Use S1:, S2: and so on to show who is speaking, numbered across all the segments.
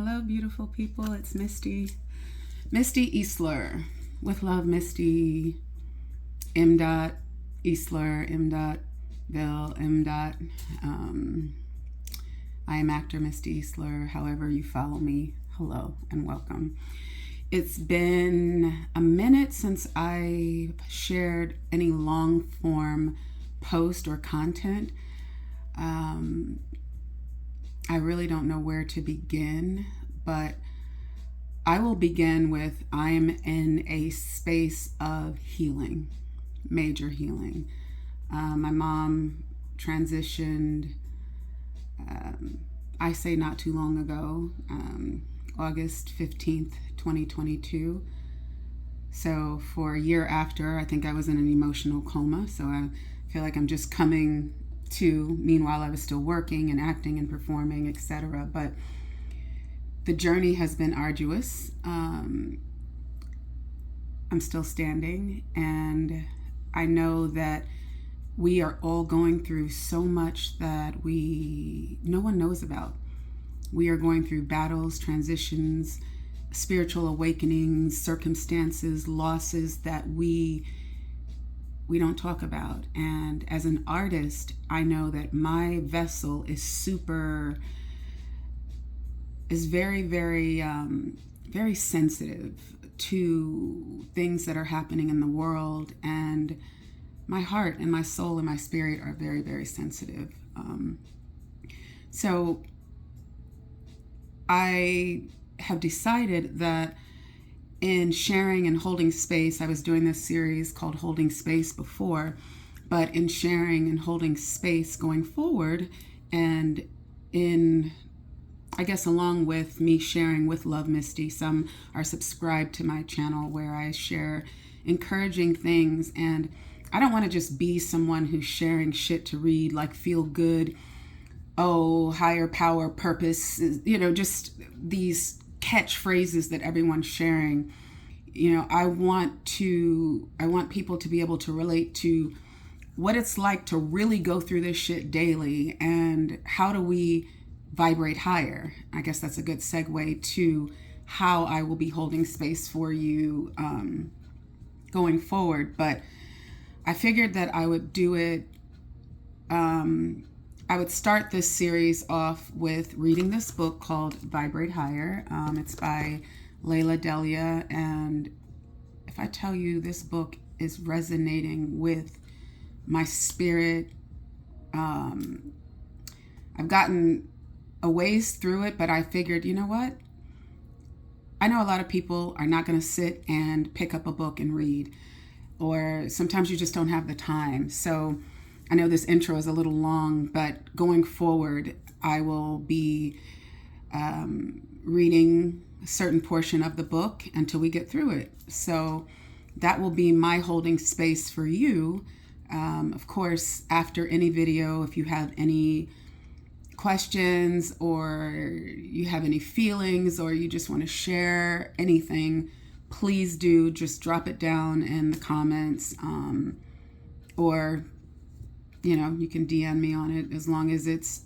S1: Hello, beautiful people. It's Misty Eastler. With love, Misty. M. Eastler, M. Bill, M. I am actor Misty Eastler. However you follow me, hello and welcome. It's been a minute since I shared any long form post or content. I really don't know where to begin, but I will begin with I am in a space of healing, major healing. My mom transitioned, I say not too long ago, August 15th, 2022. So for a year after, I think I was in an emotional coma. So I feel like I'm just coming to, meanwhile I was still working and acting and performing, etc. But the journey has been arduous. I'm still standing, and I know that we are all going through so much that no one knows about. We are going through battles, transitions, spiritual awakenings, circumstances, losses that we don't talk about. And as an artist, I know that my vessel is very, very, very sensitive to things that are happening in the world. And my heart and my soul and my spirit are very, very sensitive. So I have decided that in sharing and holding space, I was doing this series called Holding Space before, but in sharing and holding space going forward, and in, I guess, along with me sharing with Love Misty, some are subscribed to my channel where I share encouraging things. And I don't want to just be someone who's sharing shit to read, like feel good, oh, higher power, purpose, just these catchphrases that everyone's sharing. I want people to be able to relate to what it's like to really go through this shit daily, and how do we vibrate higher. I guess that's a good segue to how I will be holding space for you going forward. But I figured that I would do it, I would start this series off with reading this book called Vibrate Higher. It's by Layla Delia, and if I tell you this book is resonating with my spirit, I've gotten a ways through it, but I figured, you know what? I know a lot of people are not going to sit and pick up a book and read, or sometimes you just don't have the time. So I know this intro is a little long, but going forward, I will be reading a certain portion of the book until we get through it. So that will be my holding space for you. Of course, after any video, if you have any questions or you have any feelings or you just want to share anything, please do just drop it down in the comments, or you can DM me on it, as long as it's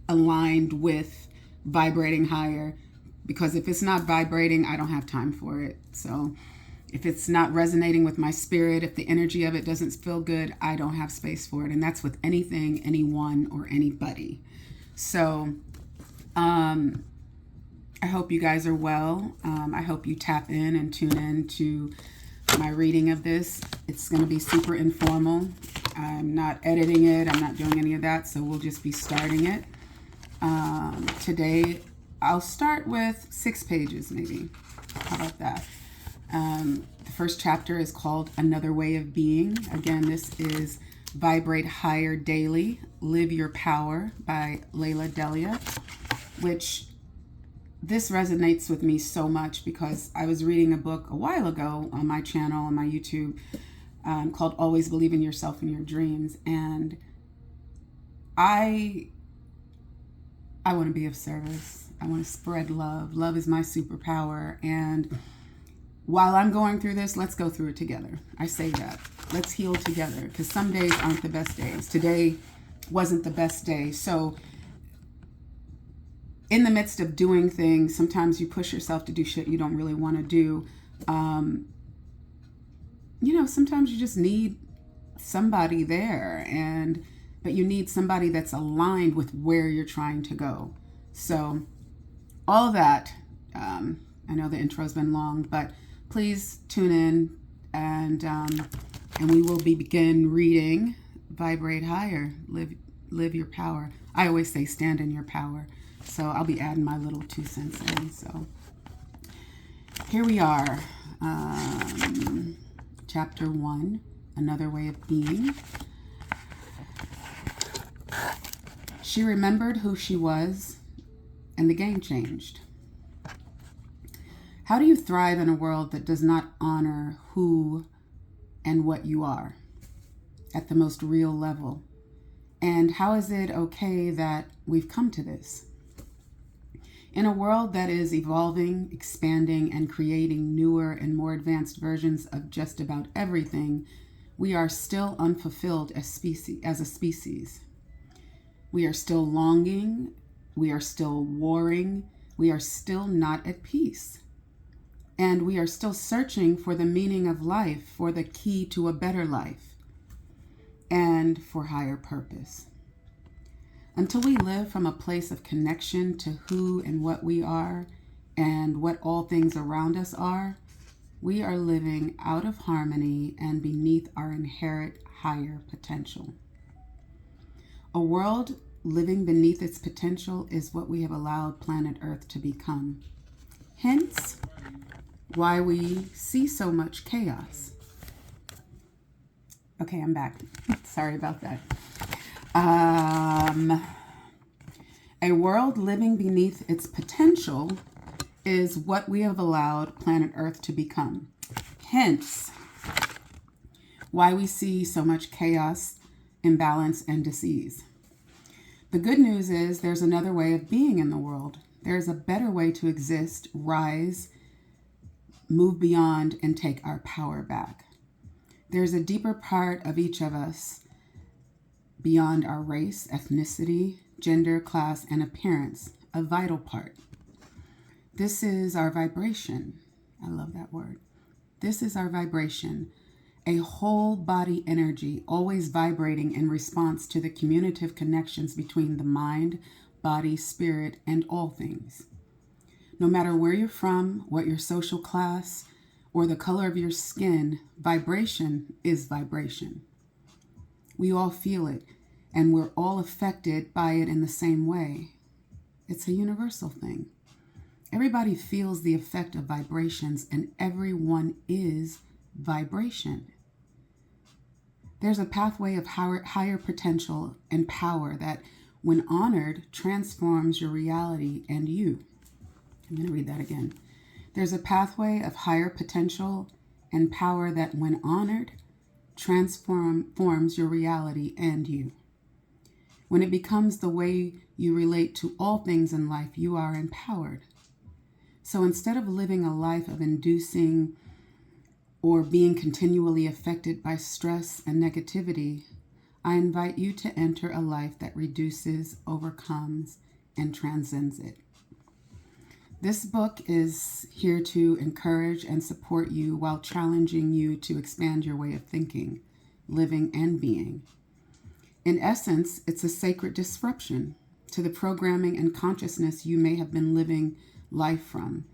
S1: aligned with vibrating higher. Because if it's not vibrating, I don't have time for it. So if it's not resonating with my spirit, if the energy of it doesn't feel good, I don't have space for it. And that's with anything, anyone, or anybody. So I hope you guys are well. I hope you tap in and tune in to my reading of this. It's going to be super informal. I'm not editing it. I'm not doing any of that. So we'll just be starting it. Today, I'll start with 6 pages maybe. How about that? The first chapter is called Another Way of Being. Again, this is Vibrate Higher Daily, Live Your Power by Layla Delia, which this resonates with me so much because I was reading a book a while ago on my channel, on my YouTube, called Always Believe in Yourself and Your Dreams. And I want to be of service. I want to spread love. Love is my superpower. And while I'm going through this, let's go through it together. I say that. Let's heal together, because some days aren't the best days. Today wasn't the best day. So in the midst of doing things, sometimes you push yourself to do shit you don't really want to do. Sometimes you just need somebody there, but you need somebody that's aligned with where you're trying to go. So all of that, I know the intro's been long, but please tune in, and we will begin reading Vibrate Higher, Live Your Power. I always say stand in your power. So I'll be adding my little 2 cents in. So here we are. Chapter 1, Another Way of Being. She remembered who she was, and the game changed. How do you thrive in a world that does not honor who and what you are at the most real level? And how is it okay that we've come to this? In a world that is evolving, expanding, and creating newer and more advanced versions of just about everything, we are still unfulfilled as a species. We are still longing, we are still warring, we are still not at peace. And we are still searching for the meaning of life, for the key to a better life, and for higher purpose. Until we live from a place of connection to who and what we are and what all things around us are, we are living out of harmony and beneath our inherent higher potential. A world living beneath its potential is what we have allowed planet Earth to become. Hence, why we see so much chaos. Okay, I'm back. Sorry about that. A world living beneath its potential is what we have allowed planet Earth to become. Hence, why we see so much chaos, imbalance, and disease. The good news is there's another way of being in the world. There's a better way to exist, rise, move beyond, and take our power back. There's a deeper part of each of us beyond our race, ethnicity, gender, class, and appearance, a vital part. This is our vibration. I love that word. This is our vibration, a whole body energy, always vibrating in response to the communicative connections between the mind, body, spirit, and all things. No matter where you're from, what your social class, or the color of your skin, vibration is vibration. We all feel it, and we're all affected by it in the same way. It's a universal thing. Everybody feels the effect of vibrations, and everyone is vibration. There's a pathway of higher potential and power that, when honored, transforms your reality and you. I'm going to read that again. There's a pathway of higher potential and power that, when honored, transforms your reality and you. When it becomes the way you relate to all things in life, you are empowered. So instead of living a life of inducing or being continually affected by stress and negativity, I invite you to enter a life that reduces, overcomes, and transcends it. This book is here to encourage and support you while challenging you to expand your way of thinking, living, and being. In essence, it's a sacred disruption to the programming and consciousness you may have been living life from.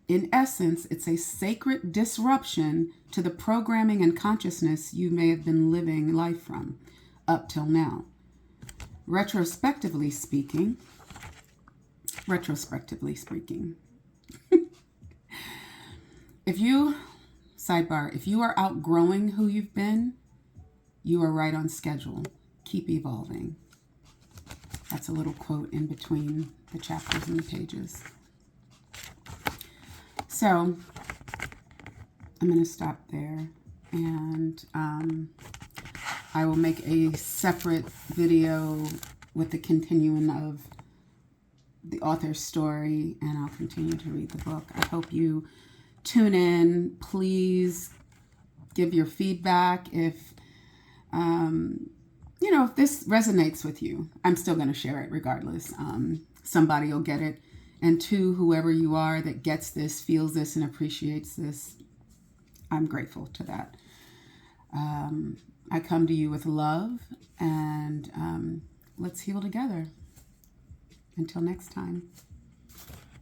S1: In essence, it's a sacred disruption to the programming and consciousness you may have been living life from up till now. Retrospectively speaking, if you are outgrowing who you've been, you are right on schedule. Keep evolving. That's a little quote in between the chapters and the pages. So I'm going to stop there, and I will make a separate video with the continuing of the author's story, and I'll continue to read the book. I hope you tune in. Please give your feedback. If if this resonates with you, I'm still going to share it regardless. somebody will get it. And two, whoever you are that gets this, feels this, and appreciates this, I'm grateful to that. I come to you with love, and let's heal together. Until next time.